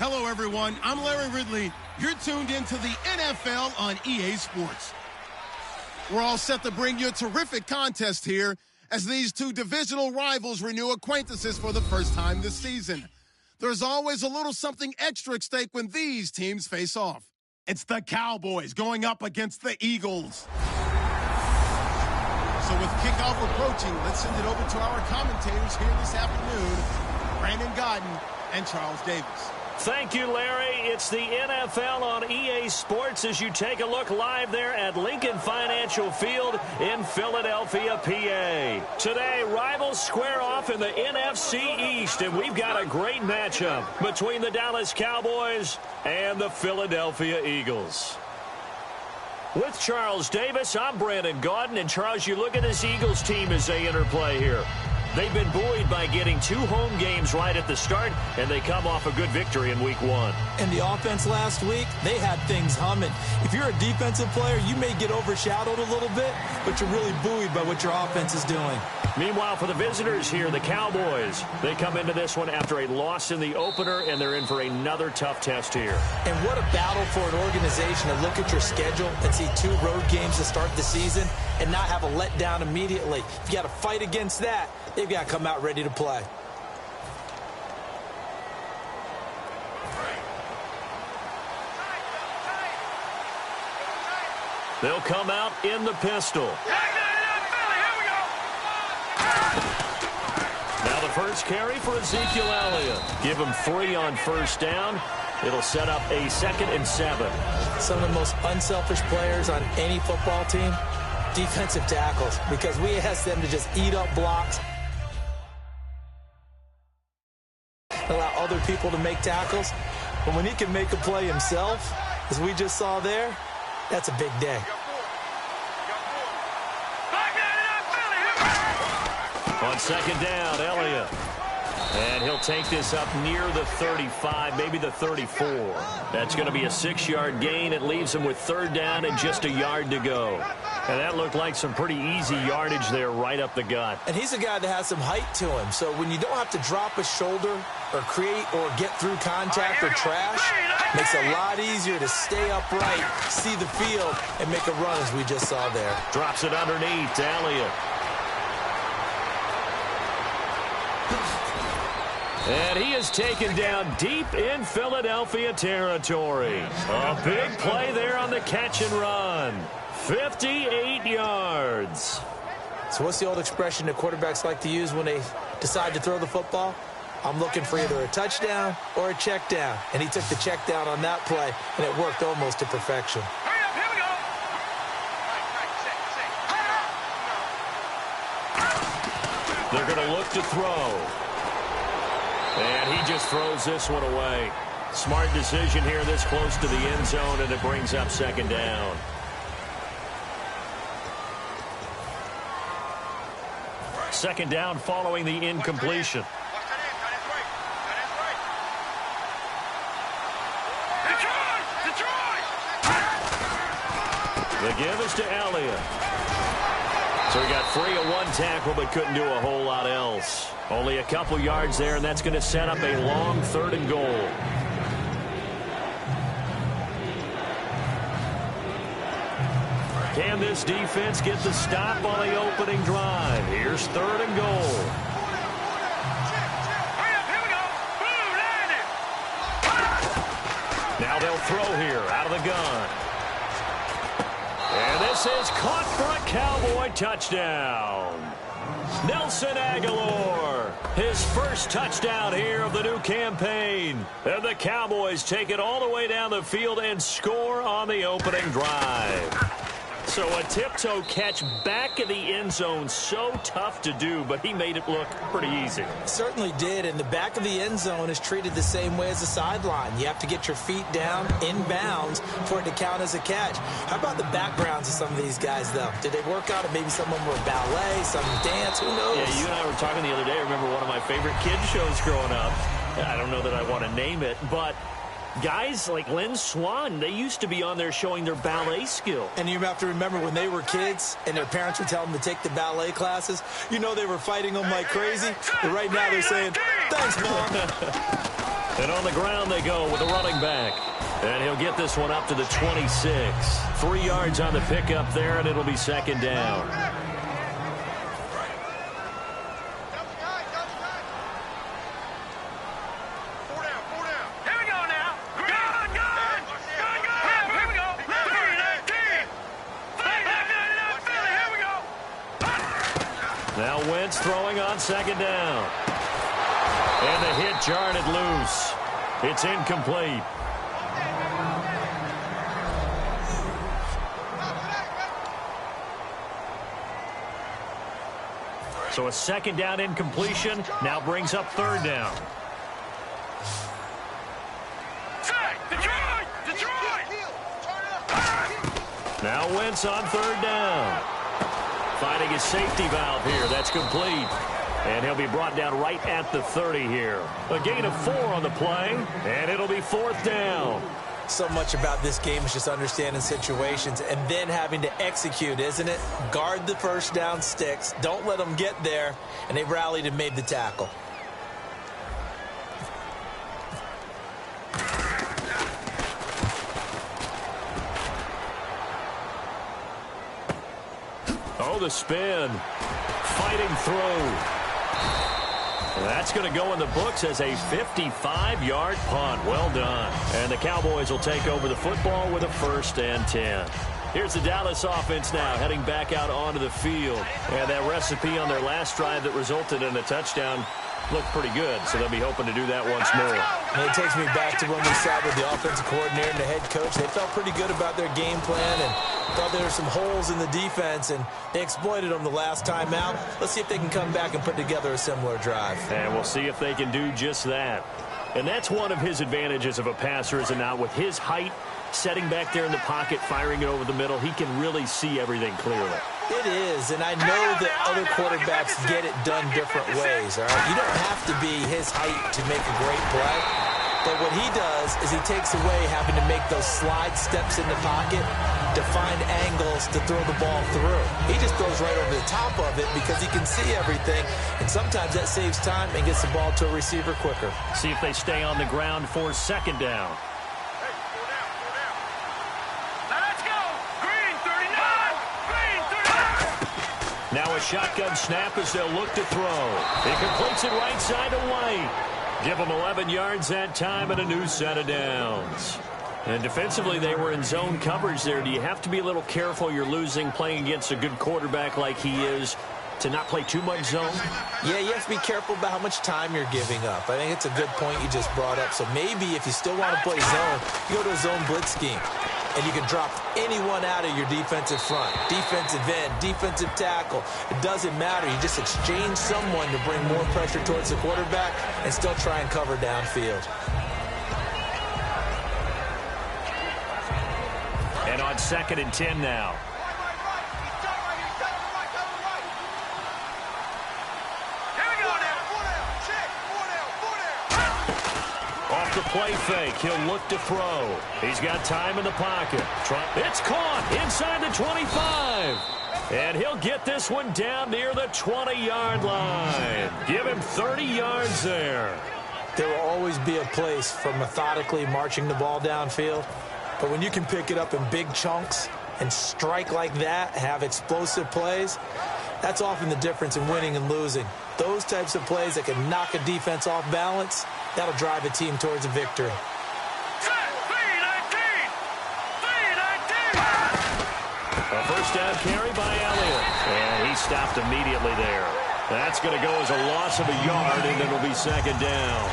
Hello, everyone. I'm Larry Ridley. You're tuned into the NFL on EA Sports. We're all set to bring you a terrific contest here as these two divisional rivals renew acquaintances for the first time this season. There's always a little something extra at stake when these teams face off. It's the Cowboys going up against the Eagles. So with kickoff approaching, let's send it over to our commentators here this afternoon, Brandon Godden and Charles Davis. Thank you, Larry. It's the NFL on EA Sports as you take a look live there at Lincoln Financial Field in Philadelphia, PA. Today, rivals square off in the NFC East, and we've got a great matchup between the Dallas Cowboys and the Philadelphia Eagles. With Charles Davis, I'm Brandon Gaudin, and Charles, you look at this Eagles team as they interplay here. They've been buoyed by getting 2 home games right at the start, and they come off a good victory in Week 1. And the offense last week, they had things humming. If you're a defensive player, you may get overshadowed a little bit, but you're really buoyed by what your offense is doing. Meanwhile, for the visitors here, the Cowboys, they come into this one after a loss in the opener, and they're in for another tough test here. And what a battle for an organization to look at your schedule and see 2 road games to start the season and not have a letdown immediately. If you got to fight against that, they've got to come out ready to play. They'll come out in the pistol. Now the first carry for Ezekiel Elliott. Give him 3 on first down. It'll set up a 2nd and 7. Some of the most unselfish players on any football team, defensive tackles, because we ask them to just eat up blocks, allow other people to make tackles. But when he can make a play himself, as we just saw there, that's a big day. On 2nd down, Elliott. And he'll take this up near the 35, maybe the 34. That's going to be a 6-yard gain. It leaves him with 3rd down and just a yard to go. And that looked like some pretty easy yardage there right up the gut. And he's a guy that has some height to him. So when you don't have to drop a shoulder or create or get through contact or trash, makes it a lot easier to stay upright, see the field, and make a run as we just saw there. Drops it underneath to Elliott. And he is taken down deep in Philadelphia territory. A big play there on the catch and run. 58 yards. So what's the old expression that quarterbacks like to use when they decide to throw the football? I'm looking for either a touchdown or a check down. And he took the check down on that play, and it worked almost to perfection. They're going to look to throw. And he just throws this one away. Smart decision here this close to the end zone, and it brings up 2nd down. Second down following the incompletion. The give is to Elliott. So he got free of 1 tackle but couldn't do a whole lot else. Only a couple yards there, and that's going to set up a long 3rd and goal. Can this defense get the stop on the opening drive? Here's 3rd and goal. Now they'll throw here out of the gun. And this is caught for a Cowboy touchdown. Nelson Aguilar, his first touchdown here of the new campaign. And the Cowboys take it all the way down the field and score on the opening drive. So a tiptoe catch back in the end zone, so tough to do, but he made it look pretty easy. Certainly did, and the back of the end zone is treated the same way as the sideline. You have to get your feet down in bounds for it to count as a catch. How about the backgrounds of some of these guys, though? Did they work out? Maybe some of them were ballet, some dance, who knows? Yeah, you and I were talking the other day. I remember one of my favorite kids shows growing up. I don't know that I want to name it, but guys like Lynn Swan, they used to be on there showing their ballet skill. And you have to remember when they were kids and their parents would tell them to take the ballet classes, you know they were fighting them like crazy. But right now they're saying, thanks, Mom. And on the ground they go with a running back. And he'll get this one up to the 26. 3 yards on the pickup there, and it'll be second down. Now Wentz throwing on second down. And the hit jarred it loose. It's incomplete. So a second down incompletion now brings up third down. Now Wentz on third down. Finding his safety valve here. That's complete. And he'll be brought down right at the 30 here. A gain of 4 on the play, and it'll be fourth down. So much about this game is just understanding situations and then having to execute, isn't it? Guard the first down sticks. Don't let them get there. And they rallied and made the tackle. Oh, the spin. Fighting through. That's going to go in the books as a 55-yard punt. Well done. And the Cowboys will take over the football with a 1st and 10. Here's the Dallas offense now heading back out onto the field. And that recipe on their last drive that resulted in a touchdown looked pretty good, so they'll be hoping to do that once more. And it takes me back to when we sat with the offensive coordinator and the head coach. They felt pretty good about their game plan and thought there were some holes in the defense, and they exploited them the last time out. Let's see if they can come back and put together a similar drive. And we'll see if they can do just that. And that's one of his advantages of a passer, is it not? With his height, setting back there in the pocket, firing it over the middle, he can really see everything clearly. It is, and I know that other quarterbacks get it done different ways, all right? You don't have to be his height to make a great play, but what he does is he takes away having to make those slide steps in the pocket to find angles to throw the ball through. He just throws right over the top of it because he can see everything, and sometimes that saves time and gets the ball to a receiver quicker. See if they stay on the ground for second down. Now a shotgun snap as they'll look to throw. He completes it right side to White. Give them 11 yards that time and a new set of downs. And defensively, they were in zone coverage there. Do you have to be a little careful? You're losing playing against a good quarterback like he is, to not play too much zone? Yeah, you have to be careful about how much time you're giving up. I think it's a good point you just brought up. So maybe if you still want to play zone, you go to a zone blitz scheme. And you can drop anyone out of your defensive front, defensive end, defensive tackle. It doesn't matter. You just exchange someone to bring more pressure towards the quarterback and still try and cover downfield. And on 2nd and 10 now. Off the play fake, he'll look to throw. He's got time in the pocket. It's caught inside the 25. And he'll get this one down near the 20-yard line. Give him 30 yards there. There will always be a place for methodically marching the ball downfield. But when you can pick it up in big chunks and strike like that, have explosive plays, that's often the difference in winning and losing. Those types of plays that can knock a defense off balance, that'll drive a team towards a victory. A first down carry by Elliott. And he stopped immediately there. That's going to go as a loss of a yard, and it'll be second down.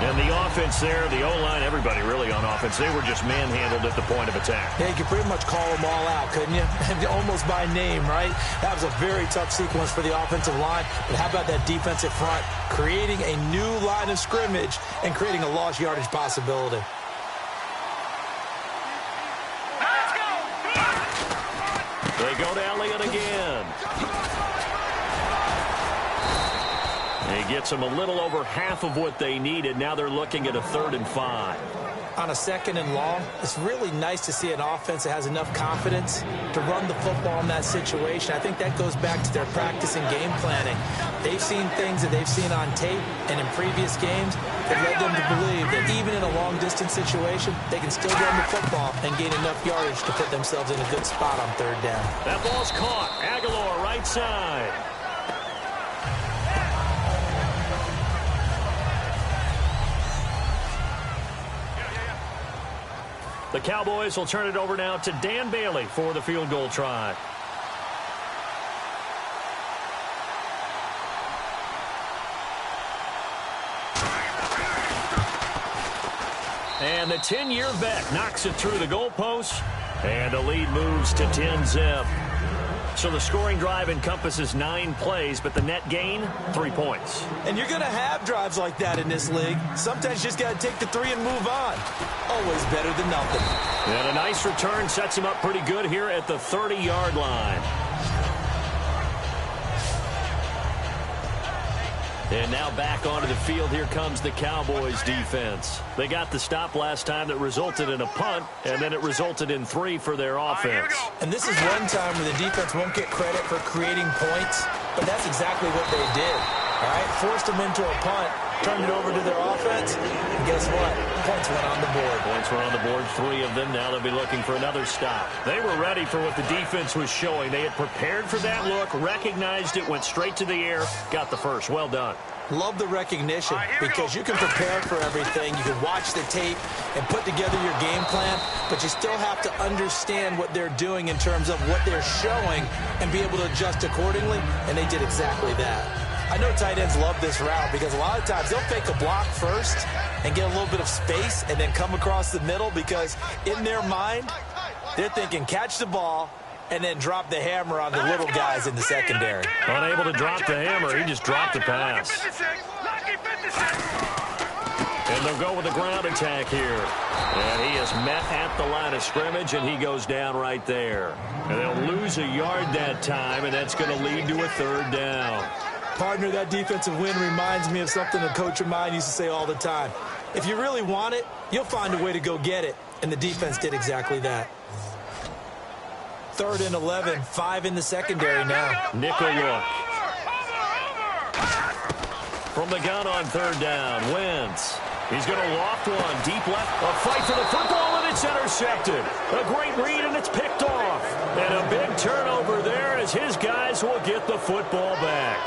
And the offense there, the O-line, everybody really on offense, they were just manhandled at the point of attack. Yeah, you could pretty much call them all out, couldn't you? Almost by name, right? That was a very tough sequence for the offensive line. But how about that defensive front? Creating a new line of scrimmage and creating a lost yardage possibility. They go to Elliott again. He gets them a little over half of what they needed. Now they're looking at a 3rd and 5. on a 2nd and long, it's really nice to see an offense that has enough confidence to run the football in that situation. I think that goes back to their practice and game planning. They've seen things that they've seen on tape and in previous games that led them to believe that even in a long-distance situation, they can still run the football and gain enough yardage to put themselves in a good spot on 3rd down. That ball's caught. Aguilar, right side. The Cowboys will turn it over now to Dan Bailey for the field goal try. And the 10-year vet knocks it through the goalpost, and the lead moves to 10-zip. So the scoring drive encompasses 9 plays, but the net gain, 3 points. And you're going to have drives like that in this league. Sometimes you just got to take the 3 and move on. Always better than nothing. And a nice return sets him up pretty good here at the 30-yard line. And now back onto the field, here comes the Cowboys defense. They got the stop last time that resulted in a punt, and then it resulted in 3 for their offense. And this is one time where the defense won't get credit for creating points, but that's exactly what they did. All right, forced them into a punt, turned it over to their offense, and guess what? Points went on the board. Points were on the board, 3 of them. Now they'll be looking for another stop. They were ready for what the defense was showing. They had prepared for that look, recognized it, went straight to the air, got the first. Well done. Love the recognition because you can prepare for everything. You can watch the tape and put together your game plan, but you still have to understand what they're doing in terms of what they're showing and be able to adjust accordingly, and they did exactly that. I know tight ends love this route because a lot of times they'll fake a block first and get a little bit of space and then come across the middle because in their mind, they're thinking catch the ball and then drop the hammer on the little guys in the secondary. Unable to drop the hammer, he just dropped the pass. And they'll go with a ground attack here. And he is met at the line of scrimmage, and he goes down right there. And they'll lose a yard that time, and that's going to lead to a 3rd down. Partner, that defensive win reminds me of something a coach of mine used to say all the time. If you really want it, you'll find a way to go get it. And the defense did exactly that. 3rd and 11, 5 in the secondary now. Nickel look. From the gun on 3rd down, Wentz. He's going to loft one, deep left. A fight for the football, and it's intercepted. A great read, and it's picked off. And a big turnover there as his guys will get the football back.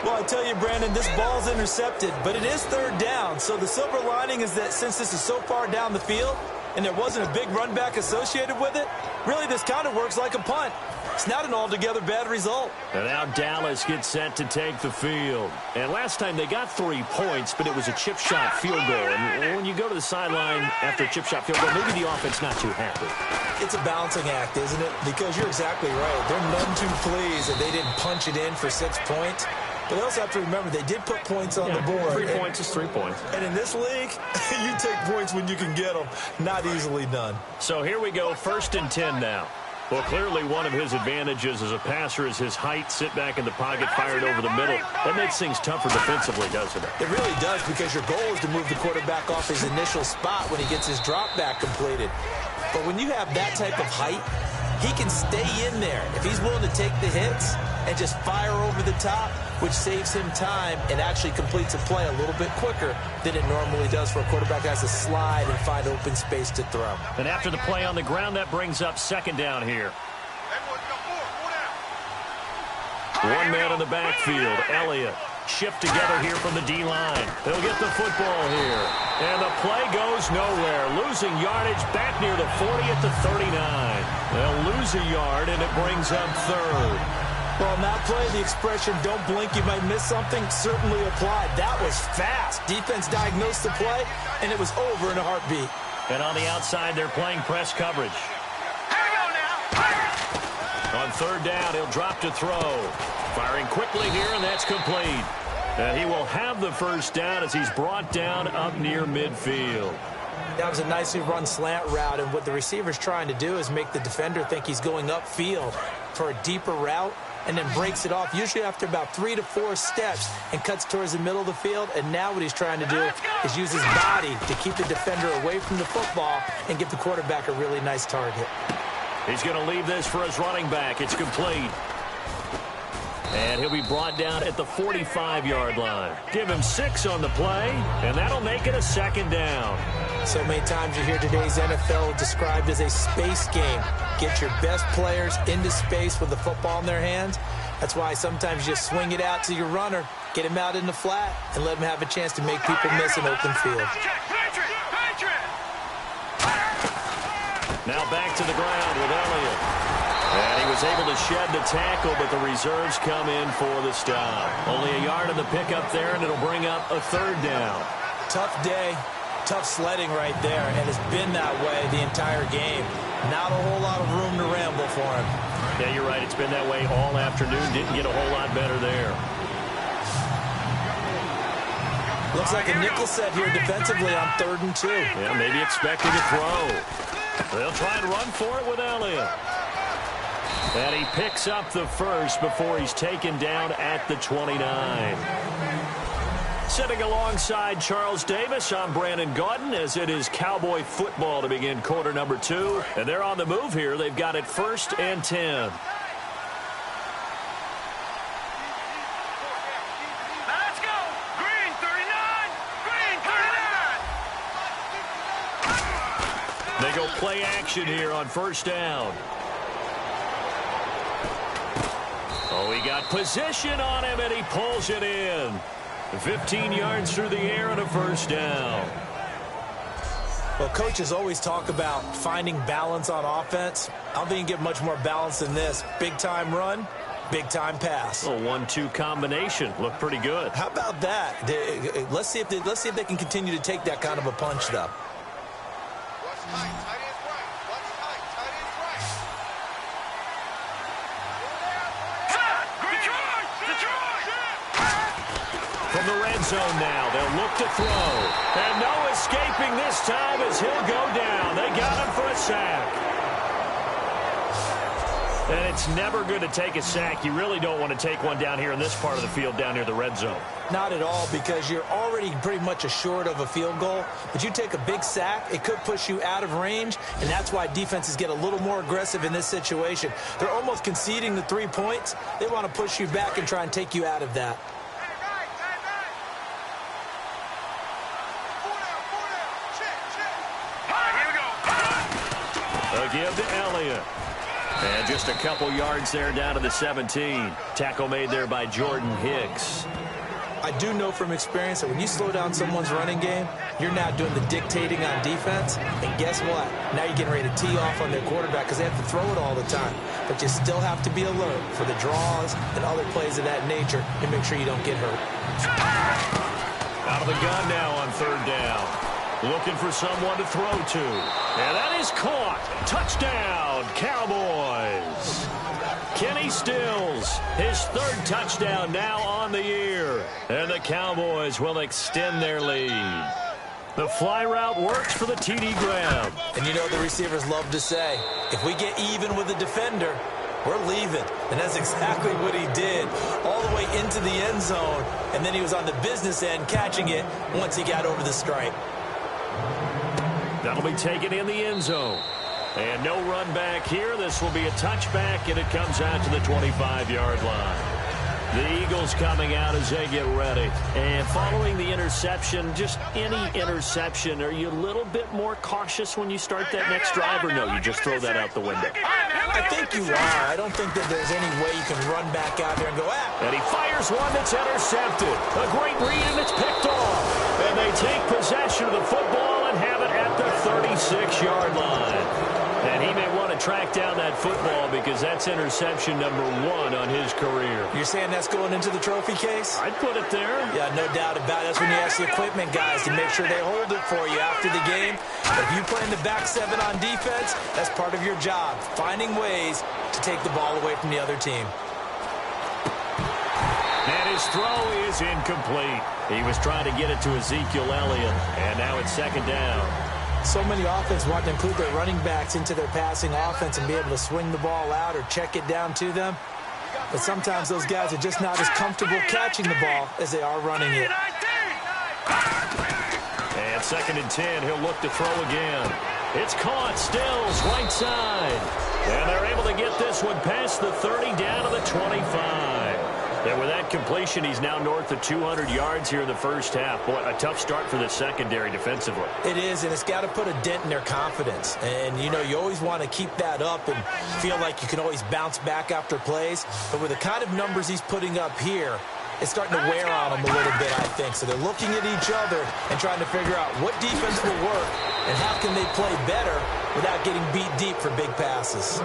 Well, I tell you, Brandon, this ball's intercepted, but it is 3rd down. So the silver lining is that since this is so far down the field, and there wasn't a big run back associated with it, really this kind of works like a punt. It's not an altogether bad result. And now Dallas gets set to take the field. And last time they got 3 points, but it was a chip shot field goal. And when you go to the sideline after a chip shot field goal, maybe the offense not too happy. It's a balancing act, isn't it? Because you're exactly right. They're none too pleased that they didn't punch it in for 6 points. But they also have to remember they did put points on the board. 3 points is 3 points. And in this league, you take points when you can get them. Not easily done. So here we go, 1st and 10 now. Well, clearly one of his advantages as a passer is his height, sit back in the pocket, fired over the middle. That makes things tougher defensively, doesn't it? It really does because your goal is to move the quarterback off his initial spot when he gets his drop back completed. But when you have that type of height, he can stay in there if he's willing to take the hits and just fire over the top, which saves him time and actually completes a play a little bit quicker than it normally does for a quarterback that has to slide and find open space to throw. And after the play on the ground, that brings up 2nd down here. 1 man in the backfield, Elliott. Shift together here from the D-line. They'll get the football here. And the play goes nowhere. Losing yardage back near the 40 at the 39. They'll lose a yard, and it brings up 3rd. Well, on that play, the expression, don't blink, you might miss something, certainly applied. That was fast. Defense diagnosed the play, and it was over in a heartbeat. And on the outside, they're playing press coverage. On 3rd down, he'll drop to throw. Firing quickly here, and that's complete. And he will have the 1st down as he's brought down up near midfield. That was a nicely run slant route, and what the receiver's trying to do is make the defender think he's going upfield for a deeper route, and then breaks it off, usually after about 3 to 4 steps, and cuts towards the middle of the field. And now what he's trying to do is use his body to keep the defender away from the football and give the quarterback a really nice target. He's going to leave this for his running back. It's complete. And he'll be brought down at the 45-yard line. Give him 6 on the play, and that'll make it a second down. So many times you hear today's NFL described as a space game. Get your best players into space with the football in their hands. That's why sometimes you swing it out to your runner, get him out in the flat, and let him have a chance to make people miss an open field. Now back to the ground with Elliott. And he was able to shed the tackle, but the reserves come in for the stop. Only a yard on the pickup there, and it'll bring up a third down. Tough day, tough sledding right there, and it's been that way the entire game. Not a whole lot of room to ramble for him. Yeah, you're right. It's been that way all afternoon. Didn't get a whole lot better there. Looks like a nickel set here defensively on 3rd and 2. Yeah, maybe expecting a throw. They'll try and run for it with Elliott. And he picks up the first before he's taken down at the 29. Sitting alongside Charles Davis, I'm Brandon Gaudin, as it is Cowboy football to begin quarter number 2. And they're on the move here. They've got it 1st and 10. Let's go! Green 39! Green 39! They go play action here on 1st down. Oh, he got position on him, and he pulls it in. 15 yards through the air and a 1st down. Well, coaches always talk about finding balance on offense. I don't think you can get much more balance than this. Big-time run, big-time pass. A 1-2 combination. Looked pretty good. How about that? Let's see if they can continue to take that kind of a punch, though. From the red zone now, they'll look to throw. And no escaping this time as he'll go down. They got him for a sack. And it's never good to take a sack. You really don't want to take one down here in this part of the field down near the red zone. Not at all, because you're already pretty much assured of a field goal. But you take a big sack, it could push you out of range, and that's why defenses get a little more aggressive in this situation. They're almost conceding the 3 points. They want to push you back and try and take you out of that. A give to Elliott. And just a couple yards there down to the 17. Tackle made there by Jordan Hicks. I do know from experience that when you slow down someone's running game, you're now doing the dictating on defense. And guess what? Now you're getting ready to tee off on their quarterback because they have to throw it all the time. But you still have to be alert for the draws and other plays of that nature and make sure you don't get hurt. Out of the gun now on 3rd down. Looking for someone to throw to. And that is caught. Touchdown, Cowboys. Kenny Stills, his 3rd touchdown now on the year. And the Cowboys will extend their lead. The fly route works for the TD grab. And you know the receivers love to say, if we get even with the defender, we're leaving. And that's exactly what he did, all the way into the end zone. And then he was on the business end catching it once he got over the stripe. That'll be taken in the end zone. And no run back here. This will be a touchback, and it comes out to the 25-yard line. The Eagles coming out as they get ready. And following the interception, just any interception, are you a little bit more cautious when you start that next drive, or no, you just throw that out the window? I think you are. I don't think that there's any way you can run back out there and go, And he fires one that's intercepted. A great read, and it's picked off. And they take possession of the football and have it at the 36-yard line. And he may want to track down that football because that's interception number 1 on his career. You're saying that's going into the trophy case? I'd put it there. Yeah, no doubt about it. That's when you ask the equipment guys to make sure they hold it for you after the game. But if you play in the back 7 on defense, that's part of your job, finding ways to take the ball away from the other team. And his throw is incomplete. He was trying to get it to Ezekiel Elliott, and now it's 2nd down. So many offenses want to include their running backs into their passing offense and be able to swing the ball out or check it down to them. but sometimes those guys are just not as comfortable catching the ball as they are running it. And 2nd and 10, he'll look to throw again. It's caught, Stills, right side. And they're able to get this one past the 30 down to the 25. And with that completion, he's now north of 200 yards here in the first half. Boy, a tough start for the secondary defensively. It is, and it's got to put a dent in their confidence. And, you know, you always want to keep that up and feel like you can always bounce back after plays. But with the kind of numbers he's putting up here, it's starting to wear on them a little bit, I think. So they're looking at each other and trying to figure out what defense will work and how can they play better without getting beat deep for big passes.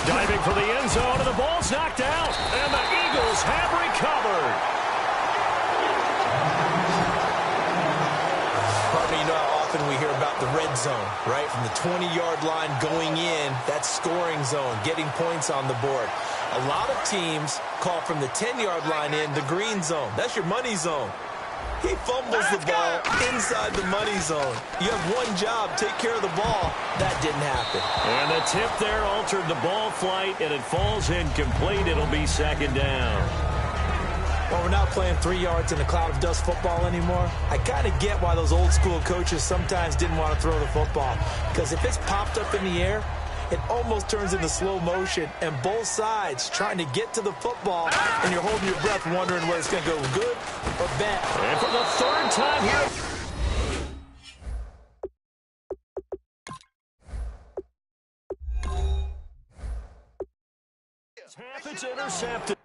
Diving for the end zone, and the ball's knocked out, and the Eagles have recovered. Partner, you know how often we hear about the red zone, right? From the 20-yard line going in, that scoring zone, getting points on the board. A lot of teams call from the 10-yard line in the green zone. That's your money zone. He fumbles the ball inside the money zone. You have one job, take care of the ball. That didn't happen. And the tip there altered the ball flight, and it falls incomplete. It'll be 2nd down. Well, we're not playing 3 yards in a cloud of dust football anymore. I kind of get why those old school coaches sometimes didn't want to throw the football. Because if it's popped up in the air, it almost turns into slow motion, and both sides trying to get to the football, and you're holding your breath wondering whether it's going to go good or bad. And for the 3rd time here. Half it's intercepted.